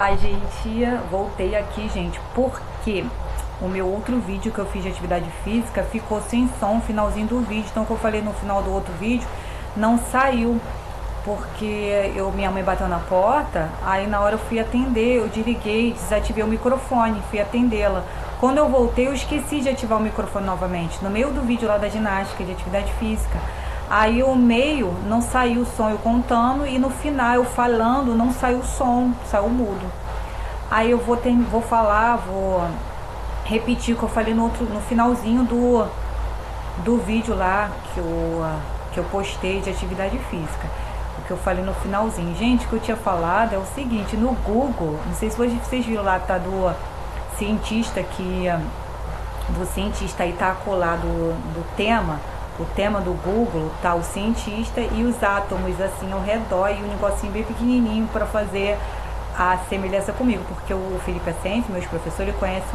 Ai, gente, voltei aqui, gente, porque o meu outro vídeo que eu fiz de atividade física ficou sem som no finalzinho do vídeo. Então, o que eu falei no final do outro vídeo não saiu, porque minha mãe bateu na porta. Aí, na hora eu fui atender, eu desliguei, desativei o microfone, fui atendê-la. Quando eu voltei, eu esqueci de ativar o microfone novamente, no meio do vídeo lá da ginástica, de atividade física. Aí o meio não saiu o som eu contando e no final eu falando não saiu o som, saiu mudo. Aí eu vou falar, vou repetir o que eu falei no finalzinho do vídeo lá que eu postei de atividade física. O que eu falei no finalzinho. Gente, o que eu tinha falado é o seguinte, no Google, não sei se vocês viram lá, tá do cientista aí tá colado do tema. O tema do Google tá o cientista e os átomos assim ao redor e um negocinho bem pequenininho para fazer a semelhança comigo, porque o Felipe Ascensi, meus professores, ele conhece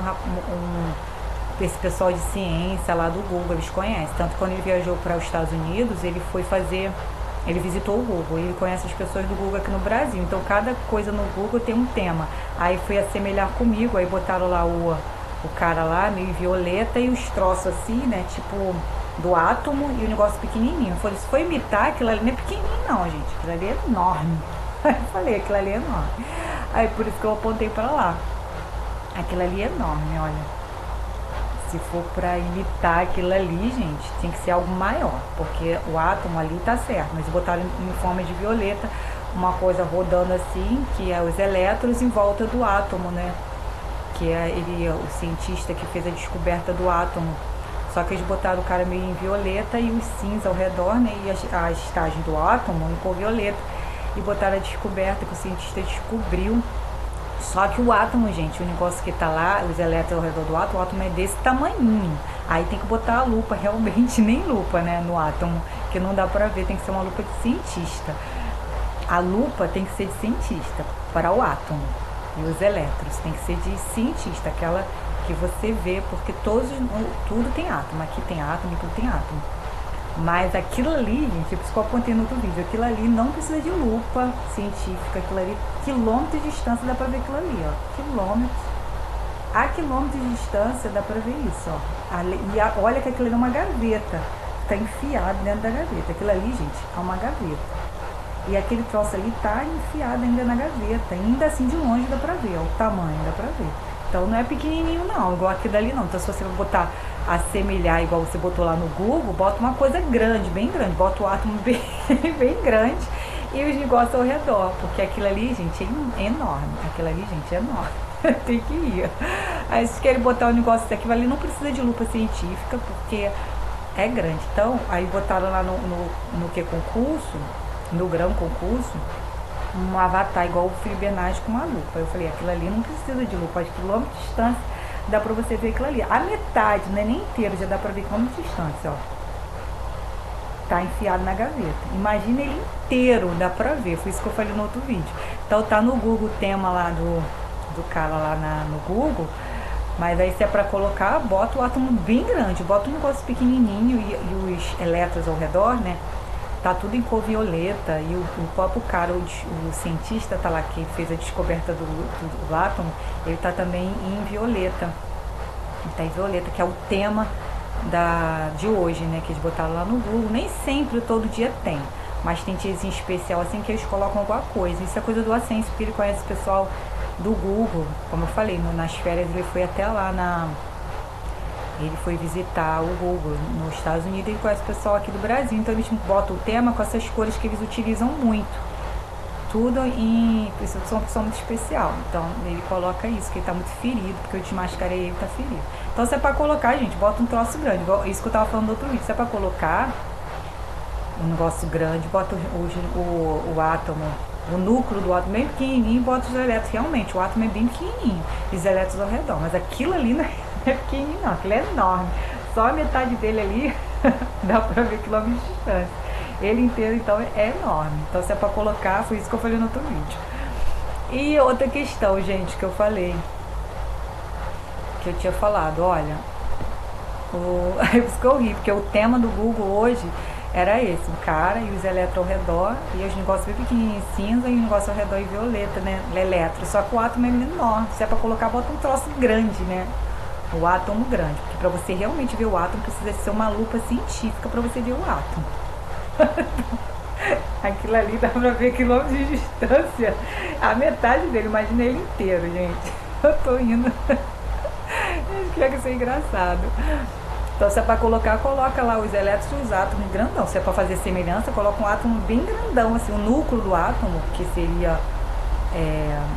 esse pessoal de ciência lá do Google, eles conhecem. Tanto que quando ele viajou para os Estados Unidos, ele visitou o Google, ele conhece as pessoas do Google aqui no Brasil. Então cada coisa no Google tem um tema. Aí foi assemelhar comigo, aí botaram lá o cara lá, meio violeta, e os troços assim, né, tipo do átomo e o negócio pequenininho. Se for imitar, aquilo ali não é pequenininho não, gente, aquilo ali é enorme. Aí eu falei, aquilo ali é enorme. Aí por isso que eu apontei para lá. Aquilo ali é enorme, olha. Se for para imitar aquilo ali, gente, tem que ser algo maior, porque o átomo ali tá certo, mas botaram em forma de violeta, uma coisa rodando assim, que é os elétrons em volta do átomo, né? Que é o cientista que fez a descoberta do átomo. Só que eles botaram o cara meio em violeta e os cinza ao redor, né? E a estágio do átomo em cor violeta. E botaram a descoberta que o cientista descobriu. Só que o átomo, gente, o negócio que tá lá, os elétrons ao redor do átomo, o átomo é desse tamanhinho. Aí tem que botar a lupa, realmente, nem lupa, né, no átomo, que não dá pra ver, tem que ser uma lupa de cientista. A lupa tem que ser de cientista para o átomo. E os elétrons tem que ser de cientista, aquela que você vê, porque tudo tem átomo. Aqui tem átomo e tudo tem átomo. Mas aquilo ali, gente, por isso que eu apontei no outro vídeo, aquilo ali não precisa de lupa científica, aquilo ali, quilômetros de distância dá pra ver aquilo ali, ó. Quilômetros. A quilômetros de distância dá pra ver isso, ó. Olha que aquilo ali é uma gaveta. Tá enfiado dentro da gaveta. Aquilo ali, gente, é uma gaveta. E aquele troço ali tá enfiado ainda na gaveta. Ainda assim de longe dá pra ver, ó, o tamanho dá pra ver. Então não é pequenininho não, igual aquele dali não. Então se você botar, assemelhar igual você botou lá no Google, bota uma coisa grande, bem grande. Bota o átomo bem, bem grande e os negócios ao redor. Porque aquilo ali, gente, é enorme. Aquilo ali, gente, é enorme. Tem que ir. Aí se querem botar um negócio daqui, ali não precisa de lupa científica, porque é grande. Então, aí botaram lá no que concurso, no grão concurso, um avatar igual o Felipe Bernardes com uma lupa. Eu falei, aquilo ali não precisa de lupa, a quilômetros de distância dá pra você ver aquilo ali. A metade, não é nem inteiro, já dá pra ver quilômetros de distância, ó. Tá enfiado na gaveta. Imagina ele inteiro, dá pra ver. Foi isso que eu falei no outro vídeo. Então tá no Google o tema lá do cara lá no Google. Mas aí se é pra colocar, bota o átomo bem grande, bota um negócio pequenininho e os elétrons ao redor, né? Tá tudo em cor violeta e o próprio cara, o cientista tá lá que fez a descoberta do átomo, ele tá também em violeta. Ele tá em violeta, que é o tema de hoje, né? Que eles botaram lá no Google. Nem sempre, todo dia tem, mas tem dias em especial assim que eles colocam alguma coisa. Isso é coisa do Ascensi, porque ele conhece o pessoal do Google. Como eu falei, nas férias ele foi até lá ele foi visitar o Google nos Estados Unidos e conhece o pessoal aqui do Brasil. Então eles botam o tema com essas cores que eles utilizam muito. Tudo em uma pessoa muito especial. Então ele coloca isso, que ele tá muito ferido, porque eu desmascarei ele, tá ferido. Então se é pra colocar, gente, bota um troço grande. Isso que eu tava falando no outro vídeo. Se é pra colocar um negócio grande, bota o átomo, o núcleo do átomo bem pequenininho, bota os elétrons. Realmente, o átomo é bem pequenininho, os elétrons ao redor. Mas aquilo ali não é pequenininho não, aquilo é enorme. Só a metade dele ali dá pra ver quilômetros de distância. Ele inteiro, então, é enorme. Então, se é pra colocar, foi isso que eu falei no outro vídeo. E outra questão, gente, que eu falei, que eu tinha falado, olha, é por isso que eu ri, porque o tema do Google hoje Era esse, o cara e os elétrons ao redor, e os negócios bem pequenininhos, cinza, e o negócio ao redor e violeta, né? Elétron. Só que o átomo é menor. Se é pra colocar, bota um troço grande, né? O átomo grande. Porque pra você realmente ver o átomo, precisa ser uma lupa científica pra você ver o átomo. Aquilo ali dá pra ver quilômetros de distância. A metade dele, imagina ele inteiro, gente. Eu tô indo. Acho que é que isso é engraçado. Então, se é para colocar, coloca lá os elétrons e os átomos grandão. Se é para fazer semelhança, coloca um átomo bem grandão, assim, o núcleo do átomo, que seria,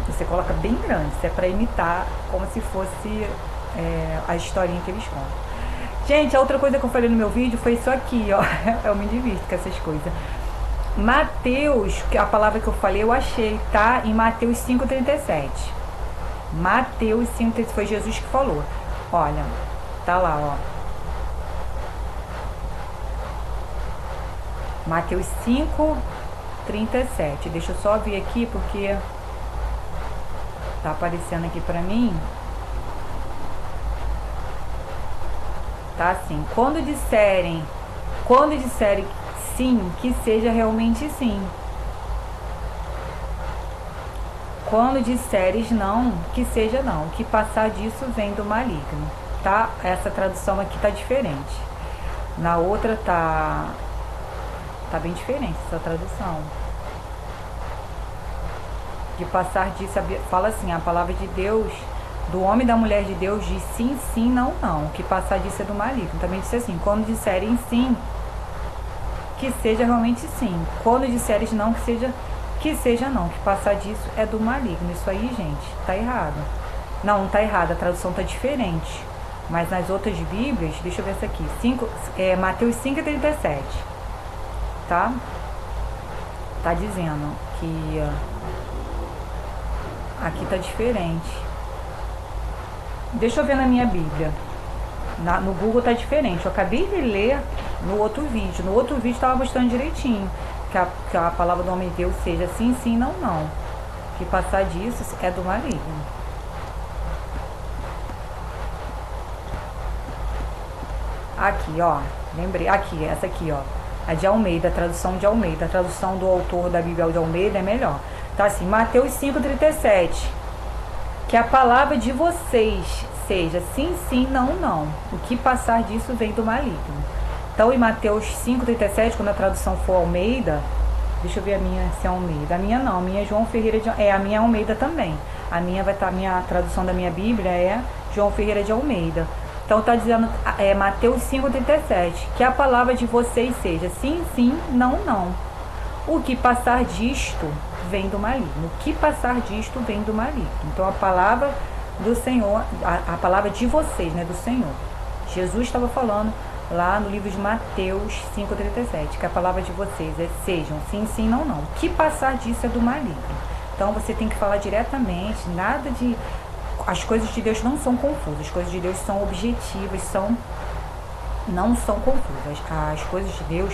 você coloca bem grande. Se é para imitar, como se fosse a historinha que eles contam. Gente, a outra coisa que eu falei no meu vídeo foi isso aqui, ó. Eu me divirto com essas coisas. Mateus, que a palavra que eu falei, eu achei, tá? Em Mateus 5,37. Mateus 5,37, foi Jesus que falou. Olha, tá lá, ó. Mateus 5,37. Deixa eu só ver aqui porque tá aparecendo aqui pra mim. Tá assim. Quando disserem sim, que seja realmente sim. Quando disseres não, que seja não. O que passar disso vem do maligno. Tá? Essa tradução aqui tá diferente. Na outra tá bem diferente essa tradução. De passar disso, fala assim, a palavra de Deus, do homem e da mulher de Deus, diz sim, sim, não, não. O que passar disso é do maligno. Também disse assim, quando disserem sim, que seja realmente sim. Quando disseres não, que seja não. O que passar disso é do maligno. Isso aí, gente, tá errado. Não tá errado, a tradução tá diferente. Mas nas outras Bíblias, deixa eu ver essa aqui, Mateus 5,37. Tá dizendo que aqui tá diferente. Deixa eu ver na minha Bíblia. No Google tá diferente. Eu acabei de ler no outro vídeo. No outro vídeo tava mostrando direitinho que a palavra do homem de Deus seja sim, sim, não, não. Que passar disso é do maligno. Aqui, ó. Lembrei. Aqui, essa aqui, ó. A de Almeida, a tradução de Almeida. A tradução do autor da Bíblia de Almeida é melhor. Tá assim, Mateus 5,37. Que a palavra de vocês seja sim, sim, não, não. O que passar disso vem do maligno. Então, em Mateus 5,37, quando a tradução for Almeida, deixa eu ver a minha, se é Almeida. A minha não, a minha é João Ferreira de Almeida. A minha é Almeida também. A minha vai estar, a minha tradução da minha Bíblia é João Ferreira de Almeida. Então está dizendo, Mateus 5,37, que a palavra de vocês seja sim, sim, não, não. O que passar disto vem do maligno. O que passar disto vem do maligno. Então a palavra do Senhor, a palavra de vocês, né, do Senhor. Jesus estava falando lá no livro de Mateus 5,37, que a palavra de vocês sejam sim, sim, não, não. O que passar disso é do maligno. Então você tem que falar diretamente, nada de... As coisas de Deus não são confusas, as coisas de Deus são objetivas, não são confusas. As coisas de Deus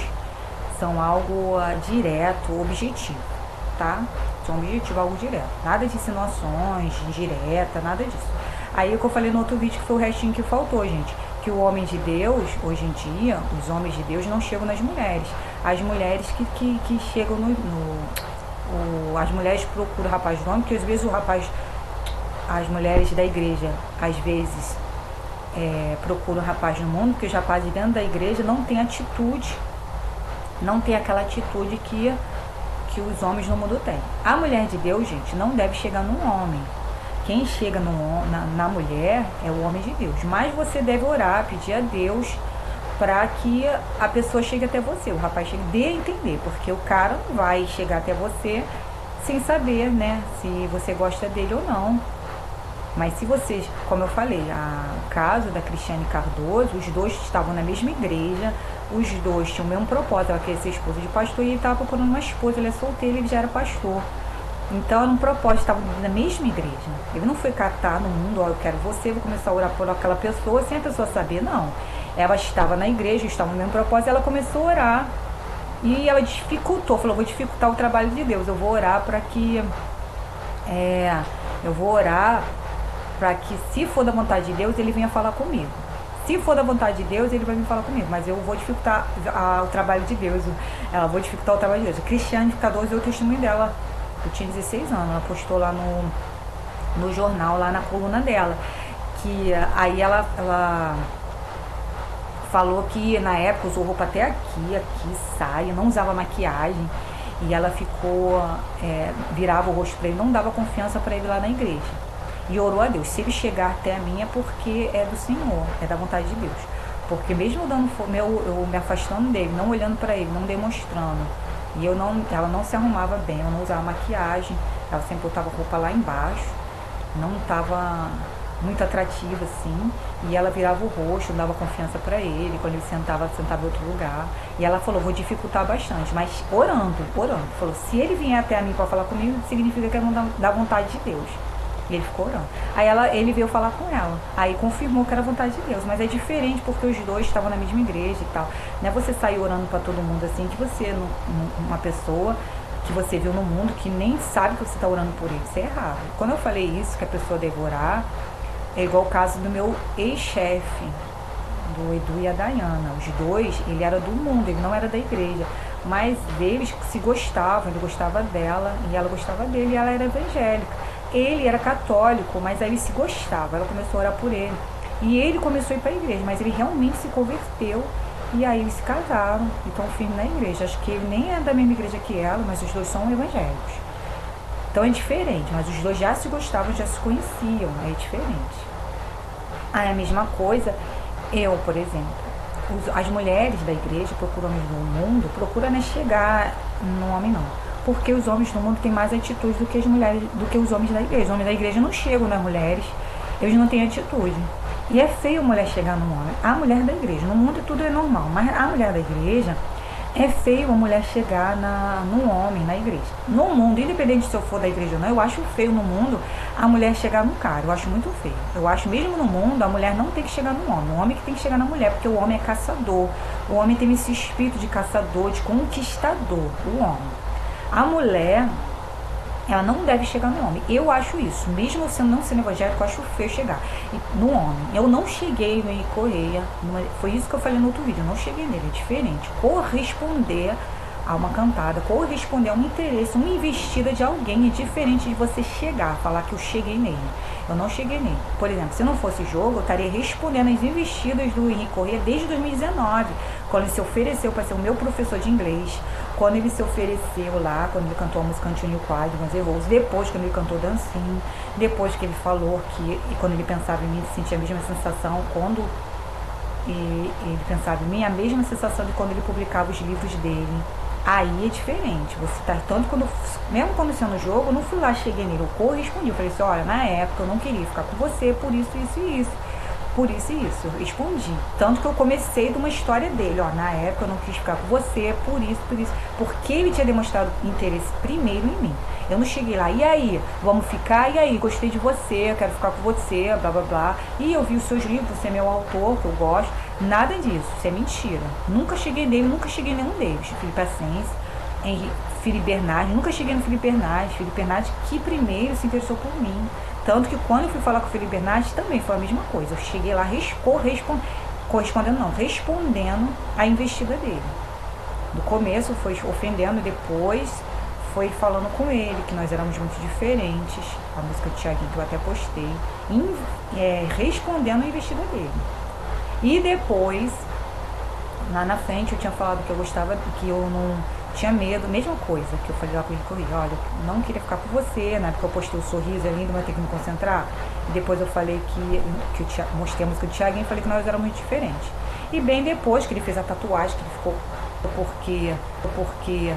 são algo direto, objetivo, tá? São objetivo, algo direto. Nada de insinuações, indireta, nada disso. Aí o que eu falei no outro vídeo, que foi o restinho que faltou, gente. Que o homem de Deus, hoje em dia, os homens de Deus não chegam nas mulheres. As mulheres que chegam as mulheres procuram o rapaz do homem, porque às vezes as mulheres da igreja, às vezes, procuram o rapaz no mundo, porque os rapazes dentro da igreja não têm atitude, não tem aquela atitude que os homens no mundo têm. A mulher de Deus, gente, não deve chegar num homem. Quem chega na mulher é o homem de Deus. Mas você deve orar, pedir a Deus para que a pessoa chegue até você. O rapaz dê a entender, porque o cara não vai chegar até você sem saber, né, se você gosta dele ou não. Mas se vocês, como eu falei, o caso da Cristiane Cardoso, os dois estavam na mesma igreja, os dois tinham o mesmo propósito, ela queria ser esposa de pastor e ele estava procurando uma esposa, ele é solteiro, ele já era pastor. Então era um propósito, estavam na mesma igreja. Ele não foi catar no mundo, ó, eu quero você, vou começar a orar por aquela pessoa, sem a pessoa saber, não. Ela estava na igreja, estavam no mesmo propósito, ela começou a orar. E ela dificultou, falou, vou dificultar o trabalho de Deus, eu vou orar para que... se for da vontade de Deus, ele venha falar comigo. Se for da vontade de Deus, ele vai vir falar comigo, mas eu vou dificultar o trabalho de Deus. Ela vou dificultar o trabalho de Deus. A Cristiane Cardoso deu o testemunho dela. Eu tinha 16 anos, ela postou lá no jornal, lá na coluna dela. Que aí ela falou que na época usou roupa até aqui, saia, não usava maquiagem. E ela ficou, virava o rosto para ele, não dava confiança para ele lá na igreja. E orou a Deus, se ele chegar até a mim é porque é do Senhor, é da vontade de Deus. Porque mesmo eu me afastando dele, não olhando para ele, não demonstrando, e ela não se arrumava bem, ela não usava maquiagem, ela sempre botava roupa lá embaixo, não estava muito atrativa assim, e ela virava o rosto, não dava confiança para ele, quando ele sentava em outro lugar. E ela falou, vou dificultar bastante, mas orando. Falou, se ele vier até a mim para falar comigo, significa que é da vontade de Deus. E ele ficou orando. Aí ele veio falar com ela. Aí confirmou que era vontade de Deus. Mas é diferente porque os dois estavam na mesma igreja e tal. Não é você sair orando para todo mundo assim, que você, uma pessoa que você viu no mundo, que nem sabe que você está orando por ele. Isso é errado. Quando eu falei isso, que a pessoa deve orar, é igual o caso do meu ex-chefe, do Edu e a Dayana. Os dois, ele era do mundo, ele não era da igreja. Mas eles se gostavam, ele gostava dela e ela gostava dele, e ela era evangélica. Ele era católico, mas aí ele se gostava, ela começou a orar por ele. E ele começou a ir para a igreja, mas ele realmente se converteu. E aí eles se casaram e estão firmes na igreja. Acho que ele nem é da mesma igreja que ela, mas os dois são evangélicos. Então é diferente, mas os dois já se gostavam, já se conheciam, é diferente. Aí a mesma coisa, eu, por exemplo, as mulheres da igreja procuram no mundo, procuram chegar no homem não. Porque os homens no mundo têm mais atitude do que as mulheres, do que os homens da igreja. Os homens da igreja não chegam nas mulheres, eles não têm atitude. E é feio a mulher chegar no homem. A mulher da igreja, no mundo tudo é normal, mas a mulher da igreja, é feio a mulher chegar no homem, na igreja. No mundo, independente se eu for da igreja ou não, eu acho feio no mundo a mulher chegar no cara. Eu acho muito feio. Eu acho mesmo no mundo, a mulher não tem que chegar no homem. O homem que tem que chegar na mulher, porque o homem é caçador. O homem tem esse espírito de caçador, de conquistador, o homem. A mulher, ela não deve chegar no homem. Eu acho isso. Mesmo eu não sendo evangélico, eu acho feio chegar no homem. Eu não cheguei no Henrique Correia. Foi isso que eu falei no outro vídeo. Eu não cheguei nele. É diferente. Corresponder a uma cantada, corresponder a um interesse, uma investida de alguém é diferente de você chegar, falar que eu cheguei nele. Eu não cheguei nele. Por exemplo, se não fosse jogo, eu estaria respondendo as investidas do Henrique Correia desde 2019, quando ele se ofereceu para ser o meu professor de inglês, quando ele se ofereceu lá, quando ele cantou a música Continue Quiet, Guns N' Roses, depois quando ele cantou Dancing, depois que ele falou que, e quando ele pensava em mim, sentia a mesma sensação quando ele pensava em mim, a mesma sensação de quando ele publicava os livros dele. Aí é diferente, você tá, tanto quando, mesmo quando sendo jogo, eu não fui lá, cheguei nele, eu correspondi, eu falei assim, olha, na época eu não queria ficar com você, por isso, isso e isso, por isso e isso, eu respondi, tanto que eu comecei de uma história dele, ó, na época eu não quis ficar com você, por isso, porque ele tinha demonstrado interesse primeiro em mim, eu não cheguei lá, e aí, vamos ficar, e aí, gostei de você, eu quero ficar com você, blá blá blá, e eu vi os seus livros, você é meu autor, que eu gosto. Nada disso, isso é mentira. Nunca cheguei nele, nunca cheguei em nenhum deles. Felipe Ascense, Felipe Bernardes, nunca cheguei no Felipe Bernardes que primeiro se interessou por mim. Tanto que quando eu fui falar com o Felipe Bernardes também foi a mesma coisa. Eu cheguei lá respondendo a investida dele. No começo foi ofendendo, depois foi falando com ele que nós éramos muito diferentes. A música do Thiaguinho que eu até postei, respondendo a investida dele. E depois, lá na frente, eu tinha falado que eu gostava, que eu não tinha medo, mesma coisa que eu falei lá pro Henrique Correia, olha, eu não queria ficar com você, na época eu postei o sorriso, é lindo, mas eu tenho que me concentrar. E depois eu falei que eu mostrei a música do Thiaguinho e falei que nós éramos muito diferentes. E bem depois que ele fez a tatuagem, que ele ficou, porque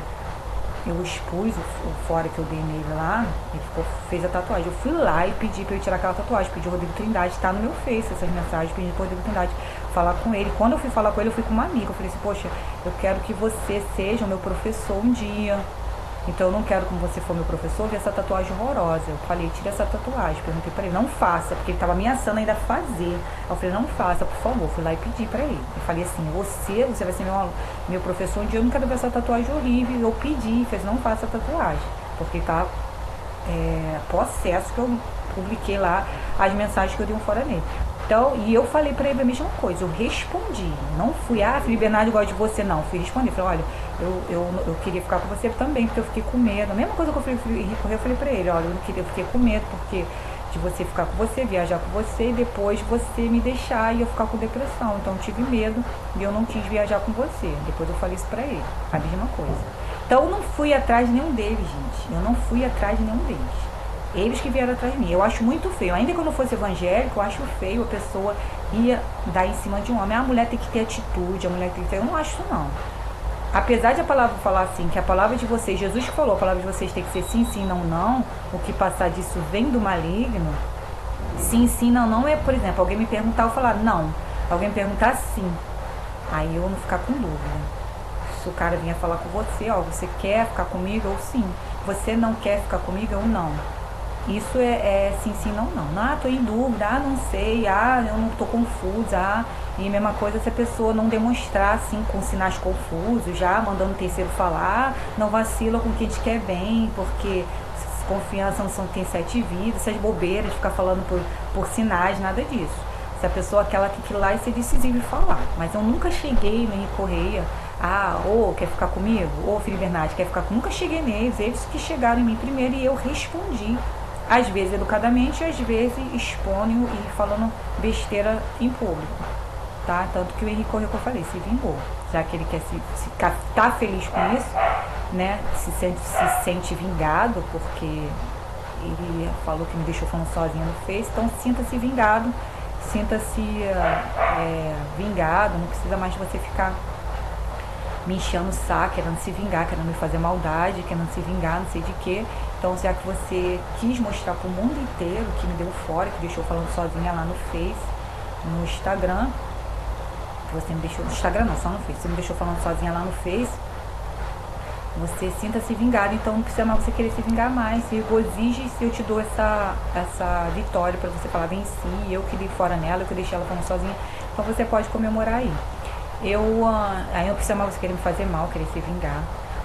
eu expus o fora que eu dei nele lá, ele fez a tatuagem. Eu fui lá e pedi pra ele tirar aquela tatuagem, pedi o Rodrigo Trindade, tá no meu Face essas mensagens, pedi pro Rodrigo Trindade falar com ele. Quando eu fui falar com ele, eu fui com uma amiga, eu falei assim, poxa, eu quero que você seja o meu professor um dia. Então eu não quero, como você for meu professor, ver essa tatuagem horrorosa. Eu falei, tira essa tatuagem. Perguntei pra ele, não faça, porque ele tava ameaçando ainda fazer. Eu falei, não faça, por favor. Fui lá e pedi pra ele. Eu falei assim, você vai ser meu professor um dia, eu não quero ver essa tatuagem horrível. Eu pedi, fez, não faça a tatuagem. Porque tá possesso que eu publiquei lá as mensagens que eu dei um fora nele. Então, e eu falei pra ele a mesma coisa, eu respondi, não fui, Felipe Bernardo gosta de você, não, fui responder, falei, olha, eu queria ficar com você também, porque eu fiquei com medo, a mesma coisa que eu falei pra ele, olha, eu fiquei com medo, porque de você ficar com você, viajar com você, e depois você me deixar e eu ficar com depressão, então eu tive medo e eu não quis viajar com você, depois eu falei isso pra ele, a mesma coisa. Então eu não fui atrás de nenhum deles, gente, eu não fui atrás de nenhum deles. Eles que vieram atrás de mim. Eu acho muito feio. Ainda que eu não fosse evangélico, eu acho feio a pessoa ir dar em cima de um homem. A mulher tem que ter atitude, a mulher tem que ter... Eu não acho isso, não. Apesar de a palavra falar assim, que a palavra de vocês, Jesus que falou, a palavra de vocês tem que ser sim, sim, não, não. O que passar disso vem do maligno. Sim, sim, não, não é, por exemplo, alguém me perguntar, eu falar não. Alguém me perguntar sim. Aí eu não ficar com dúvida. Se o cara vier falar com você, ó, você quer ficar comigo ou sim. Você não quer ficar comigo ou não. Isso é sim, sim, não, não. Tô em dúvida, não sei, eu não tô confusa, e a mesma coisa se a pessoa não demonstrar, assim, com sinais confusos, já mandando o terceiro falar, não vacila com quem te quer bem, porque confiança não tem 7 vidas, essas bobeiras de ficar falando por sinais, nada disso. Se a pessoa quer, ela tem que ir lá e ser decisiva e falar. Mas eu nunca cheguei no Henrique Correia, quer ficar comigo? Felipe Bernardo, quer ficar comigo? Nunca cheguei neles, eles que chegaram em mim primeiro e eu respondi. Às vezes educadamente, às vezes expondo e falando besteira em público, tá? Tanto que o Henrique Correia, que eu falei, se vingou, já que ele quer tá feliz com isso, né? Se sente vingado, porque ele falou que me deixou falando sozinha no Face, então sinta-se vingado, sinta-se vingado, não precisa mais de você ficar me enchendo o saco, querendo se vingar, querendo me fazer maldade, querendo se vingar, não sei de quê. Então, já que você quis mostrar pro mundo inteiro que me deu fora, que deixou falando sozinha lá no Face, no Instagram, que você me deixou, no Instagram não, só no Face, você me deixou falando sozinha lá no Face, você sinta-se vingado, então não precisa mais você querer se vingar mais, se regozije se eu te dou essa vitória pra você falar, venci, eu que dei fora nela, eu que deixei ela falando sozinha, então você pode comemorar aí. Aí não precisa mais você querer me fazer mal, querer se vingar.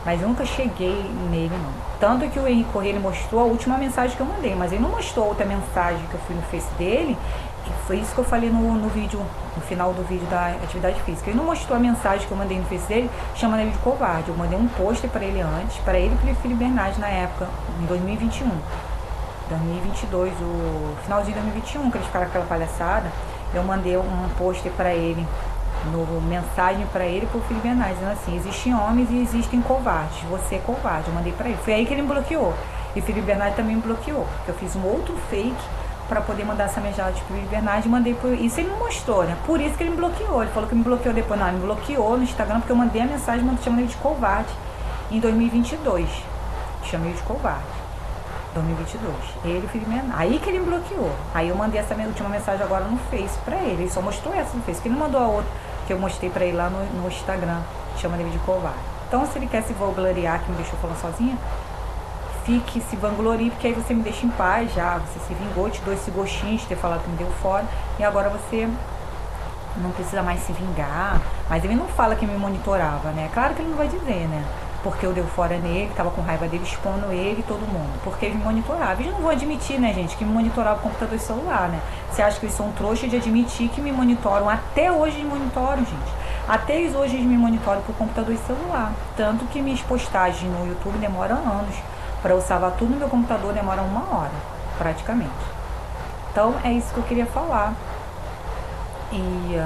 Mas eu nunca cheguei nele, não. Tanto que o Henrique Correia, ele mostrou a última mensagem que eu mandei, mas ele não mostrou outra mensagem que eu fui no Face dele, e foi isso que eu falei no vídeo, no final do vídeo da atividade física. Ele não mostrou a mensagem que eu mandei no Face dele, chamando ele de covarde. Eu mandei um pôster pra ele antes, pra ele e pro Felipe Bernardo na época, em 2021. 2022, o finalzinho de 2021, que eles ficaram com aquela palhaçada, eu mandei um pôster pra ele, mensagem pra ele e pro Felipe Bernardo, dizendo assim, existem homens e existem covardes, você é covarde, eu mandei pra ele. Foi aí que ele me bloqueou. E o Felipe Bernardo também me bloqueou, porque eu fiz um outro fake pra poder mandar essa mensagem pro Felipe Bernardo e mandei por isso. Ele não mostrou, né? Por isso que ele me bloqueou. Ele falou que me bloqueou depois. Não, ele me bloqueou no Instagram porque eu mandei a mensagem chamando ele de covarde em 2022. Chamei ele de covarde. 2022. Ele e o Felipe Bernardo. Aí que ele me bloqueou. Aí eu mandei essa minha última mensagem agora no Face pra ele. Ele só mostrou essa no Face, que ele não mandou a outra que eu mostrei pra ele lá no Instagram, chamando ele de covarde. Então, se ele quer se vangloriar, que me deixou falando sozinha, fique, se vanglorie, porque aí você me deixa em paz já, você se vingou, te dou esse gostinho de ter falado que me deu fora, e agora você não precisa mais se vingar. Mas ele não fala que me monitorava, né? Claro que ele não vai dizer, né? Porque eu dei fora nele, tava com raiva dele, expondo ele e todo mundo. Porque ele me monitorava. Eles não vão admitir, né, gente, que me monitorava o computador e celular, né? Você acha que eles são trouxas de admitir que me monitoram? Até hoje me monitoram, gente. Até eles hoje me monitoram por computador e celular. Tanto que minhas postagens no YouTube demoram anos. Para eu salvar tudo no meu computador demora 1 hora, praticamente. Então, é isso que eu queria falar. E...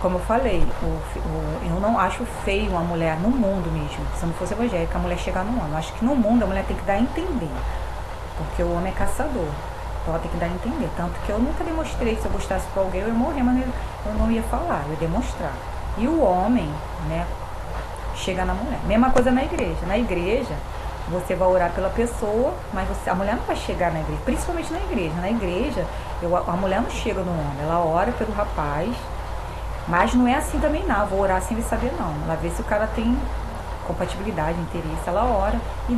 como eu falei, eu não acho feio uma mulher no mundo mesmo, se não fosse evangélica, a mulher chegar no homem. Eu acho que no mundo a mulher tem que dar a entender, porque o homem é caçador, então ela tem que dar a entender. Tanto que eu nunca demonstrei, se eu gostasse pra alguém, eu ia morrer, mas eu não ia falar, eu ia demonstrar. E o homem, né, chega na mulher. Mesma coisa na igreja. Na igreja, você vai orar pela pessoa, mas a mulher não vai chegar na igreja, principalmente na igreja. Na igreja, a mulher não chega no homem, ela ora pelo rapaz. Mas não é assim também não, vou orar sem ele saber não. Ela vê se o cara tem compatibilidade, interesse, ela ora e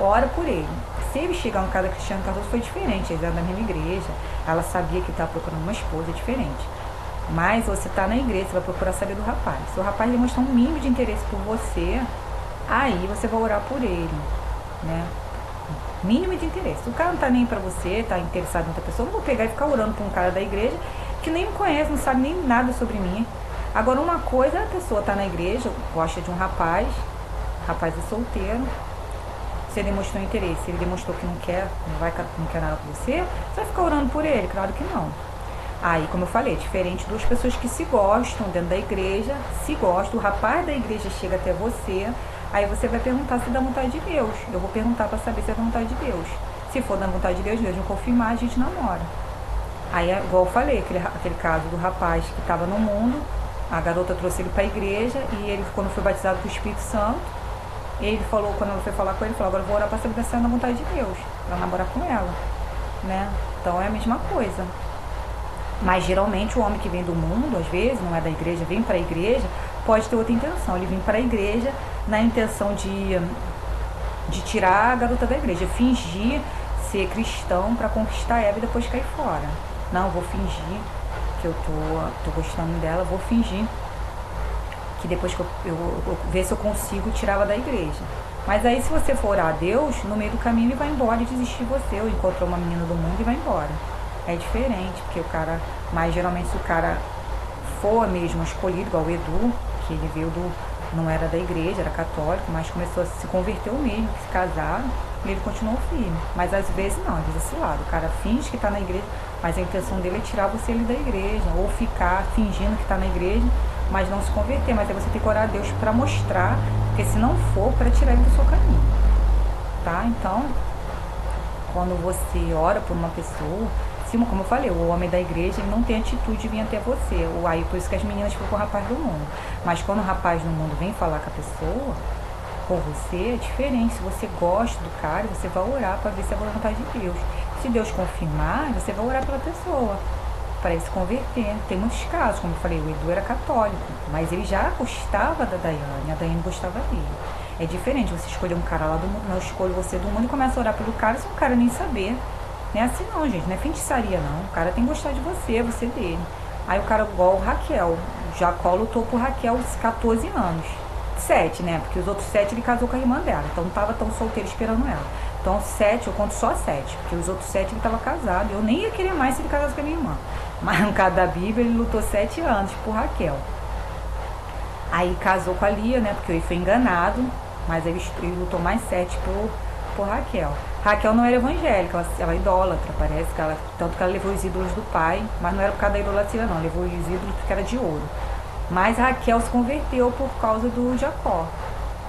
ora por ele. Se ele chegar no caso da Cristiano Cardoso foi diferente, ele era da mesma igreja, ela sabia que estava procurando uma esposa, é diferente. Mas você está na igreja, você vai procurar saber do rapaz. Se o rapaz demonstrar um mínimo de interesse por você, aí você vai orar por ele, né? Mínimo de interesse. O cara não tá nem pra você, tá interessado em outra pessoa, eu não vou pegar e ficar orando pra um cara da igreja que nem me conhece, não sabe nem nada sobre mim. Agora, uma coisa é a pessoa tá na igreja, gosta de um rapaz é solteiro, você demonstrou interesse, ele demonstrou que não quer, não quer nada com você, você vai ficar orando por ele? Claro que não. Aí, como eu falei, diferente duas pessoas que se gostam dentro da igreja, se gostam, o rapaz da igreja chega até você, aí você vai perguntar se é da vontade de Deus. Eu vou perguntar para saber se é da vontade de Deus. Se for da vontade de Deus, Deus não confirmar, a gente namora. Aí, igual eu falei, aquele caso do rapaz que estava no mundo, a garota trouxe ele para a igreja e ele, quando foi batizado com o Espírito Santo, ele falou, quando ela foi falar com ele, falou, agora eu vou orar para saber se é da vontade de Deus, para namorar com ela, né? Então é a mesma coisa. Mas geralmente o homem que vem do mundo, às vezes, não é da igreja, vem para a igreja, pode ter outra intenção. Ele vem para a igreja na intenção de tirar a garota da igreja, fingir ser cristão para conquistar ela e depois cair fora. Não, vou fingir que eu tô gostando dela, vou fingir que depois que eu ver se eu consigo tirá-la da igreja. Mas aí, se você for orar a Deus, no meio do caminho ele vai embora e desistir de você, ou encontrou uma menina do mundo e vai embora. É diferente, porque o cara, mas geralmente se o cara for mesmo escolhido, igual o Edu, que ele veio não era da igreja, era católico, mas começou a se converter mesmo, que se casaram, e ele continuou firme. Mas às vezes não, às vezes esse lado, o cara finge que está na igreja, mas a intenção dele é tirar você ali da igreja, ou ficar fingindo que está na igreja, mas não se converter. Mas aí você tem que orar a Deus para mostrar, porque se não for, para tirar ele do seu caminho, tá? Então, quando você ora por uma pessoa, como eu falei, o homem da igreja ele não tem atitude de vir até você. Aí por isso que as meninas ficam com o rapaz do mundo. Mas quando o rapaz do mundo vem falar com a pessoa, com você, é diferente. Se você gosta do cara, você vai orar para ver se é a vontade de Deus. Se Deus confirmar, você vai orar pela pessoa, para ele se converter. Tem muitos casos, como eu falei, o Edu era católico, mas ele já gostava da Daiane, a Daiane gostava dele. É diferente você escolher um cara lá do mundo, não, eu escolho você do mundo e começa a orar pelo cara, se o cara nem saber. Não é assim não, gente, não é feitiçaria não. O cara tem que gostar de você, você dele. Aí o cara, igual o Raquel, Jacó lutou por Raquel aos 14 anos. 7, né? Porque os outros 7 ele casou com a irmã dela, então não tava tão solteiro esperando ela. Então 7, eu conto só 7, porque os outros 7 ele tava casado. Eu nem ia querer mais se ele casasse com a minha irmã. Mas no caso da Bíblia ele lutou 7 anos por Raquel. Aí casou com a Lia, né? Porque ele foi enganado, mas ele lutou mais 7 por Raquel. Raquel não era evangélica, ela é idólatra, parece que ela, tanto que ela levou os ídolos do pai, mas não era por causa da idolatria não, levou os ídolos porque era de ouro. Mas Raquel se converteu por causa do Jacó.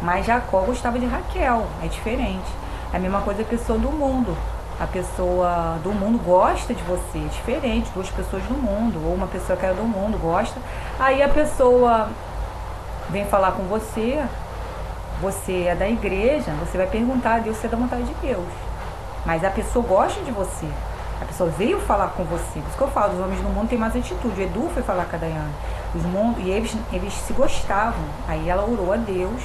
Mas Jacó gostava de Raquel, é diferente. É a mesma coisa a pessoa do mundo. A pessoa do mundo gosta de você, é diferente, duas pessoas do mundo, ou uma pessoa que era do mundo gosta. Aí a pessoa vem falar com você, você é da igreja, você vai perguntar a Deus se é da vontade de Deus. Mas a pessoa gosta de você. A pessoa veio falar com você. Por isso que eu falo, os homens do mundo têm mais atitude. O Edu foi falar com a Daiane. E eles se gostavam. Aí ela orou a Deus.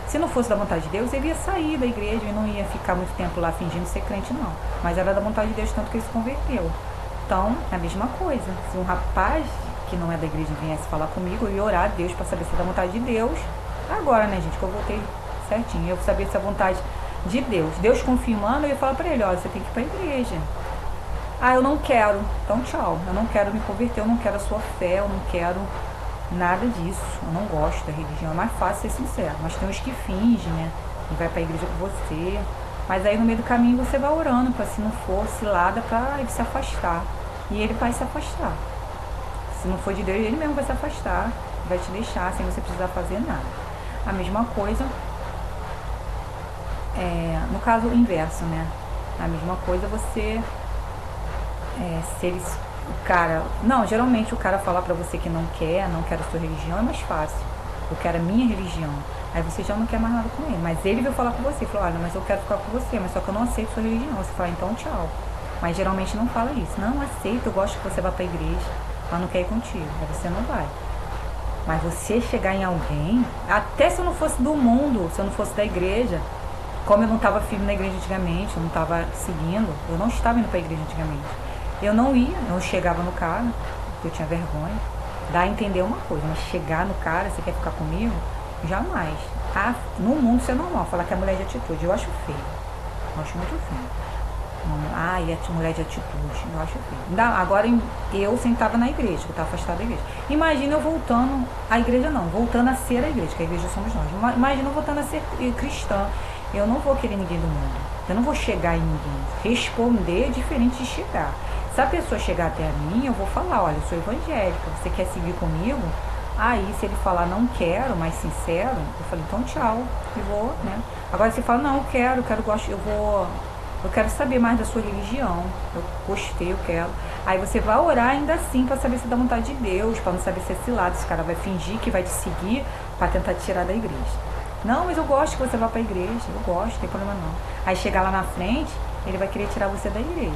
Se não fosse da vontade de Deus, ele ia sair da igreja e não ia ficar muito tempo lá fingindo ser crente, não. Mas era da vontade de Deus, tanto que ele se converteu. Então, é a mesma coisa. Se um rapaz que não é da igreja viesse falar comigo, eu ia orar a Deus para saber se é da vontade de Deus. Agora, né, gente, que eu voltei certinho. Eu sabia se é a vontade de Deus. Deus confirmando, eu ia falar para ele, olha, você tem que ir para a igreja. Ah, eu não quero. Então, tchau. Eu não quero me converter, eu não quero a sua fé, eu não quero nada disso. Eu não gosto da religião. É mais fácil ser sincero. Mas tem uns que fingem, né? E vai para a igreja com você. Mas aí no meio do caminho você vai orando para, se não for cilada, para ele se afastar. E ele vai se afastar. Se não for de Deus, ele mesmo vai se afastar. Vai te deixar sem você precisar fazer nada. A mesma coisa, no caso inverso, né? A mesma coisa você... se eles, o cara, não, geralmente o cara falar pra você que não quer a sua religião é mais fácil. Eu quero a minha religião. Aí você já não quer mais nada com ele. Mas ele veio falar com você, falou, olha, mas eu quero ficar com você, mas só que eu não aceito sua religião. Você fala, então tchau. Mas geralmente não fala isso. Não, aceito, eu gosto que você vá pra igreja, mas não quer ir contigo. Aí você não vai. Mas você chegar em alguém, até se eu não fosse do mundo, se eu não fosse da igreja, como eu não estava firme na igreja antigamente, eu não estava seguindo, eu não estava indo pra igreja antigamente. Eu não ia, eu chegava no cara, porque eu tinha vergonha. Dá a entender uma coisa, mas chegar no cara, você quer ficar comigo? Jamais. No mundo isso é normal, falar que a mulher é de atitude, eu acho feio. Eu acho muito feio. E a mulher de atitude, eu acho feio. Agora eu sentava na igreja, eu estava afastada da igreja. Imagina eu voltando à igreja, não, voltando a ser a igreja, que a igreja somos nós. Imagina eu voltando a ser cristã. Eu não vou querer ninguém do mundo. Eu não vou chegar em ninguém. Responder é diferente de chegar. Se a pessoa chegar até a mim, eu vou falar, olha, eu sou evangélica, você quer seguir comigo? Aí, se ele falar não quero, mas sincero, eu falei, então tchau, e vou, né? Agora, se ele fala, não, gosto, eu quero saber mais da sua religião, eu gostei, eu quero. Aí você vai orar ainda assim para saber se é da vontade de Deus, para não saber se é cilado, esse cara vai fingir que vai te seguir para tentar te tirar da igreja. Não, mas eu gosto que você vá para a igreja, eu gosto, não tem problema não. Aí chegar lá na frente, ele vai querer tirar você da igreja.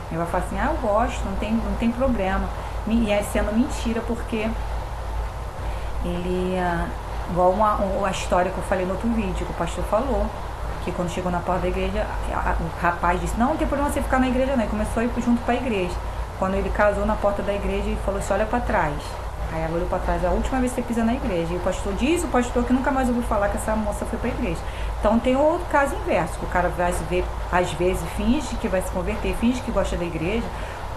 Ele vai falar assim, eu gosto, não tem problema. E é sendo mentira, porque ele, igual a história que eu falei no outro vídeo, que o pastor falou, que quando chegou na porta da igreja, o rapaz disse, não tem problema você ficar na igreja não, e começou a ir junto para a igreja. Quando ele casou na porta da igreja, ele falou assim, olha para trás. Aí ela olhou para trás, a última vez que você pisa na igreja. E o pastor que nunca mais ouviu falar que essa moça foi para a igreja. Então tem outro caso inverso, que o cara vai se ver, às vezes finge que vai se converter, finge que gosta da igreja,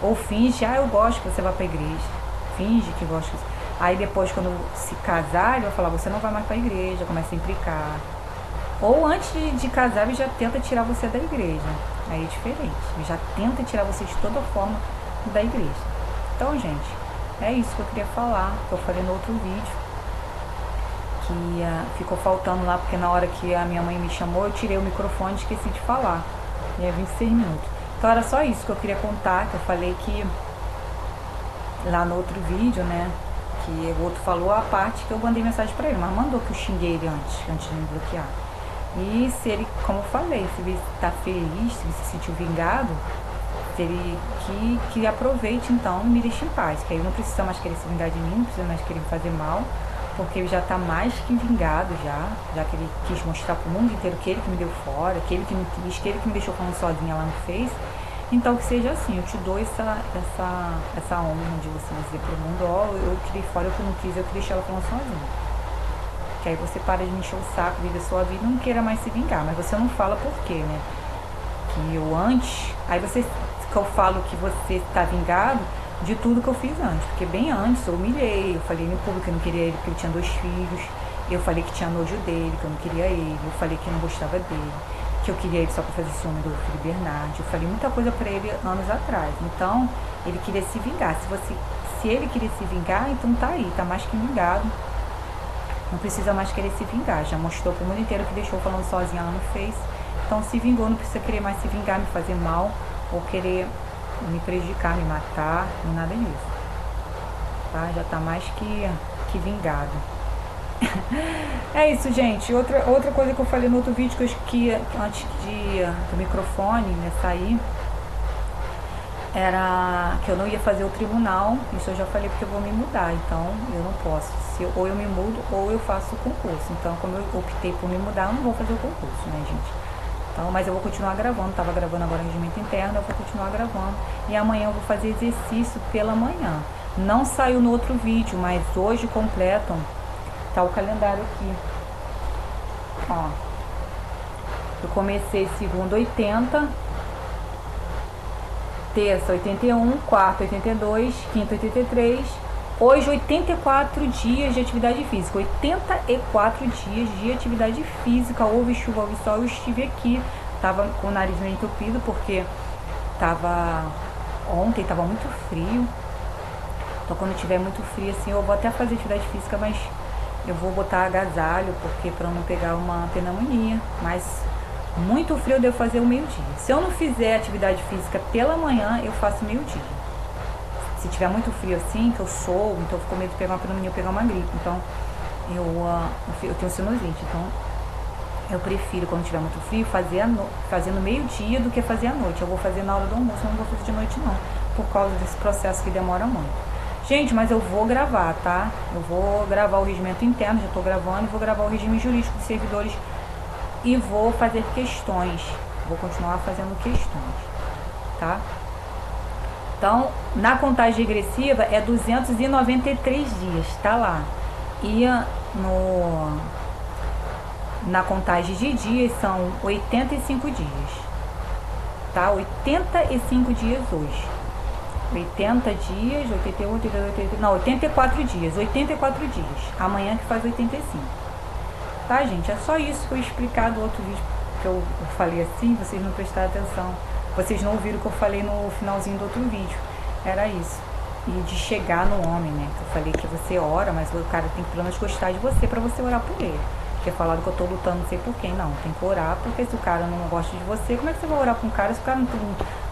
ou finge, eu gosto que você vá para a igreja. Finge que gosta. Aí depois, quando se casar, ele vai falar, você não vai mais para a igreja, começa a implicar. Ou antes de casar, ele já tenta tirar você da igreja. Aí é diferente. Ele já tenta tirar você de toda forma da igreja. Então, gente, é isso que eu queria falar, que eu falei no outro vídeo. Que ficou faltando lá, porque na hora que a minha mãe me chamou, eu tirei o microfone e esqueci de falar. E é 26 minutos. Então era só isso que eu queria contar, que eu falei que lá no outro vídeo, né, que o outro falou a parte que eu mandei mensagem pra ele, mas mandou que eu xinguei ele antes de me bloquear. E se ele, como eu falei, se ele tá feliz, se ele se sentiu vingado, se ele que aproveite então e me deixe em paz, que aí eu não precisa mais querer se vingar de mim, não precisa mais querer me fazer mal, porque ele já está mais que vingado já que ele quis mostrar para o mundo inteiro que ele que me deu fora, que ele que me quis, que ele que me deixou falando sozinha lá no Face. Então que seja assim, eu te dou essa honra de você dizer para o mundo, eu tirei fora, eu que não quis, eu que deixei ela falando sozinha. Que aí você para de me encher o saco, vive a sua vida, não queira mais se vingar, mas você não fala por quê, né? Que eu antes, aí que eu falo que você está vingado de tudo que eu fiz antes, porque bem antes eu humilhei, eu falei no público que eu não queria ele porque ele tinha 2 filhos, eu falei que tinha nojo dele, que eu não queria ele, eu falei que eu não gostava dele, que eu queria ele só para fazer ciúme do Felipe Bernardi, eu falei muita coisa para ele anos atrás, então ele queria se vingar, se ele queria se vingar, então tá aí, tá mais que vingado, não precisa mais querer se vingar, já mostrou pro mundo inteiro que deixou falando sozinha lá no Face, então se vingou, não precisa querer mais se vingar, me fazer mal, ou querer me prejudicar, me matar, nem nada disso, tá? Já tá mais que vingado. É isso, gente. Outra coisa que eu falei no outro vídeo, que antes do microfone, né, sair, era que eu não ia fazer o tribunal. Isso eu já falei porque eu vou me mudar, então eu não posso. Ou eu me mudo ou eu faço o concurso. Então, como eu optei por me mudar, eu não vou fazer o concurso, né, gente? Então, mas eu vou continuar gravando, estava gravando agora regimento interno, eu vou continuar gravando. E amanhã eu vou fazer exercício pela manhã. Não saiu no outro vídeo, mas hoje completam, tá o calendário aqui. Ó, eu comecei segunda 80, terça 81, quarta 82, quinta 83, hoje 84 dias de atividade física, 84 dias de atividade física, houve chuva, houve sol, eu estive aqui, tava com o nariz meio entupido, porque ontem tava muito frio, então quando tiver muito frio assim, eu vou até fazer atividade física, mas eu vou botar agasalho, porque para não pegar uma pneumonia, mas muito frio eu devo fazer o meio-dia. Se eu não fizer atividade física pela manhã, eu faço meio-dia. Se tiver muito frio assim, que eu sou, então eu fico com medo de pegar uma pneumonia ou pegar uma gripe. Então, eu tenho sinusite. Então, eu prefiro, quando tiver muito frio, fazer no meio-dia do que fazer à noite. Eu vou fazer na hora do almoço, eu não vou fazer de noite não, por causa desse processo que demora muito. Gente, mas eu vou gravar, tá? Eu vou gravar o regimento interno, já tô gravando, e vou gravar o regime jurídico dos servidores e vou fazer questões. Vou continuar fazendo questões, tá? Então, na contagem regressiva é 293 dias, tá lá. E na contagem de dias são 85 dias, tá? 85 dias hoje. 80 dias, 81, 82, 80, não, 84 dias, 84 dias. Amanhã que faz 85. Tá, gente? É só isso que eu explicar do outro vídeo que eu falei assim, vocês não prestaram atenção. Vocês não ouviram o que eu falei no finalzinho do outro vídeo. Era isso. E de chegar no homem, né? Que eu falei que você ora, mas o cara tem que pelo menos gostar de você pra você orar por ele. Porque é falado que eu tô lutando não sei por quem. Não, tem que orar, porque se o cara não gosta de você, como é que você vai orar pra um cara se o cara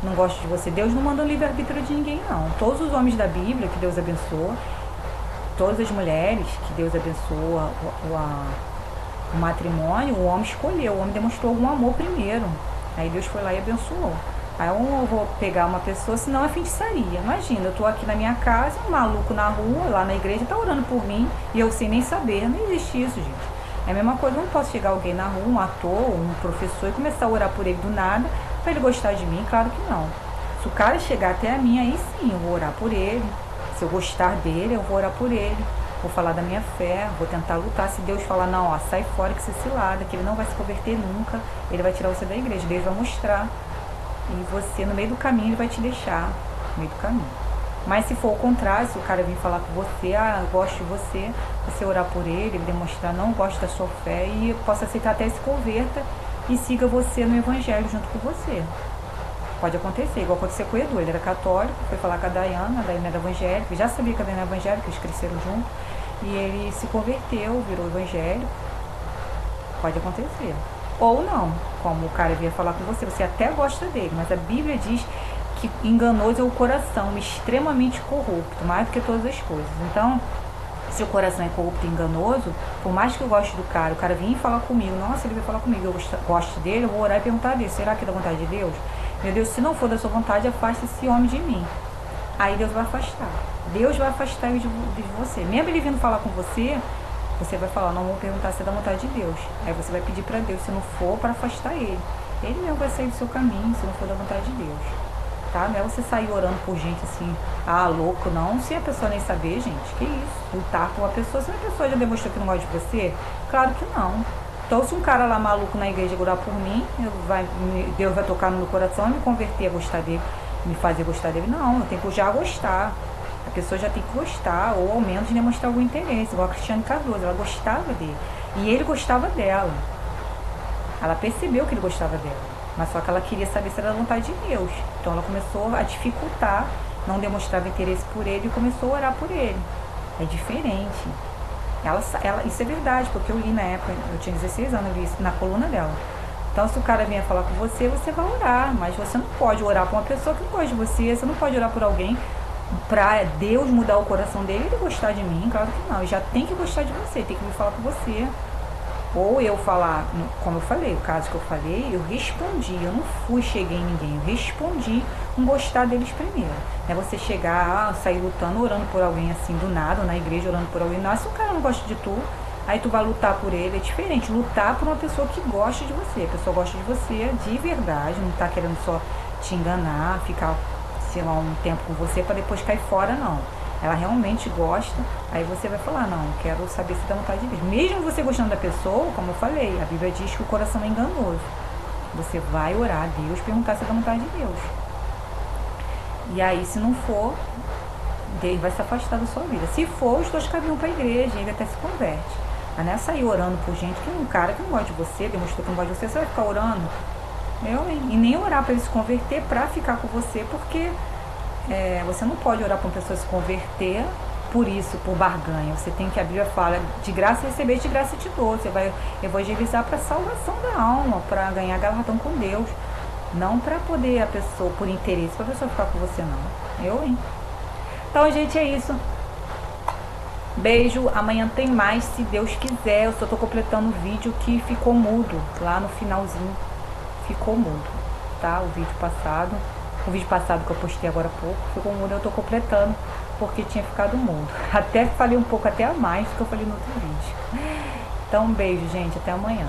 não gosta de você? Deus não manda livre-arbítrio de ninguém, não. Todos os homens da Bíblia, que Deus abençoa, todas as mulheres que Deus abençoa o matrimônio, o homem escolheu, o homem demonstrou algum amor primeiro. Aí Deus foi lá e abençoou. Aí eu vou pegar uma pessoa, senão é feitiçaria. Imagina, eu tô aqui na minha casa, um maluco na rua, lá na igreja, tá orando por mim, e eu sem nem saber. Não existe isso, gente. É a mesma coisa, eu não posso chegar alguém na rua, um ator, um professor, e começar a orar por ele do nada, pra ele gostar de mim. Claro que não. Se o cara chegar até a mim, aí sim, eu vou orar por ele. Se eu gostar dele, eu vou orar por ele. Vou falar da minha fé, vou tentar lutar. Se Deus falar, não, ó, sai fora que você se lada, que ele não vai se converter nunca, ele vai tirar você da igreja, Deus vai mostrar. E você, no meio do caminho, ele vai te deixar, no meio do caminho. Mas se for o contrário, se o cara vir falar com você, eu gosto de você, você orar por ele demonstrar, não gosto da sua fé, e possa aceitar até se converta e siga você no evangelho junto com você. Pode acontecer, igual aconteceu com o Edu, ele era católico, foi falar com a Dayana era evangélica, já sabia que a Dayana era evangélica, eles cresceram juntos, e ele se converteu, virou evangélico. Pode acontecer. Ou não, como o cara vinha falar com você, você até gosta dele, mas a Bíblia diz que enganoso é o coração, extremamente corrupto, mais do que todas as coisas. Então, se o coração é corrupto e enganoso, por mais que eu goste do cara, o cara vinha falar comigo, nossa, ele veio falar comigo, eu gosto dele, eu vou orar e perguntar a Deus, será que é da vontade de Deus? Meu Deus, se não for da sua vontade, afaste esse homem de mim. Aí Deus vai afastar. Deus vai afastar ele de você. Mesmo ele vindo falar com você, você vai falar, não vou perguntar se é da vontade de Deus. Aí você vai pedir para Deus, se não for, para afastar ele. Ele mesmo vai sair do seu caminho, se não for da vontade de Deus. Tá? Não é você sair orando por gente assim, louco, não. Se a pessoa nem saber, gente, que isso? Lutar por uma pessoa, se a pessoa já demonstrou que não gosta de você, claro que não. Então, se um cara lá maluco na igreja orar por mim, Deus vai tocar no meu coração e me converter a gostar dele, me fazer gostar dele. Não, eu tenho que já gostar. A pessoa já tem que gostar, ou ao menos demonstrar algum interesse, igual a Cristiane Cardoso, ela gostava dele. E ele gostava dela. Ela percebeu que ele gostava dela, mas só que ela queria saber se era da vontade de Deus. Então ela começou a dificultar, não demonstrava interesse por ele e começou a orar por ele. É diferente. Isso é verdade, porque eu li na época, eu tinha 16 anos, eu li isso na coluna dela. Então, se o cara vier falar com você, você vai orar, mas você não pode orar por uma pessoa que não gosta de você não pode orar por alguém pra Deus mudar o coração dele e ele gostar de mim, claro que não. Ele já tem que gostar de você, tem que me falar com você. Ou eu falar, como eu falei, o caso que eu falei, eu respondi, eu não cheguei em ninguém, eu respondi um gostar deles primeiro. É você chegar, sair lutando, orando por alguém assim do nada, ou na igreja orando por alguém, não, se o cara não gosta de tu, aí tu vai lutar por ele, é diferente, lutar por uma pessoa que gosta de você, a pessoa gosta de você de verdade, não tá querendo só te enganar, ficar, sei lá, um tempo com você para depois cair fora, não. Ela realmente gosta, aí você vai falar, não, quero saber se dá vontade de Deus. Mesmo você gostando da pessoa, como eu falei, a Bíblia diz que o coração é enganoso. Você vai orar a Deus, perguntar se dá vontade de Deus. E aí, se não for, Deus vai se afastar da sua vida. Se for, os dois caminham para a igreja, ele até se converte. Mas não é sair orando por gente que um cara que não gosta de você, demonstrou que não gosta de você vai ficar orando. E nem orar para ele se converter para ficar com você, porque você não pode orar para uma pessoa se converter por isso, por barganha. Você tem que, a Bíblia fala, de graça receber, de graça te dou. Você vai evangelizar para salvação da alma, para ganhar galardão com Deus. Não para poder a pessoa, por interesse, para a pessoa ficar com você, não. Então, gente, é isso. Beijo. Amanhã tem mais, se Deus quiser. Eu só tô completando o vídeo que ficou mudo. Lá no finalzinho ficou mudo, tá? O vídeo passado que eu postei agora há pouco, ficou mudo, eu tô completando, porque tinha ficado mudo. Até falei um pouco até a mais do que eu falei no outro vídeo. Então, um beijo, gente. Até amanhã.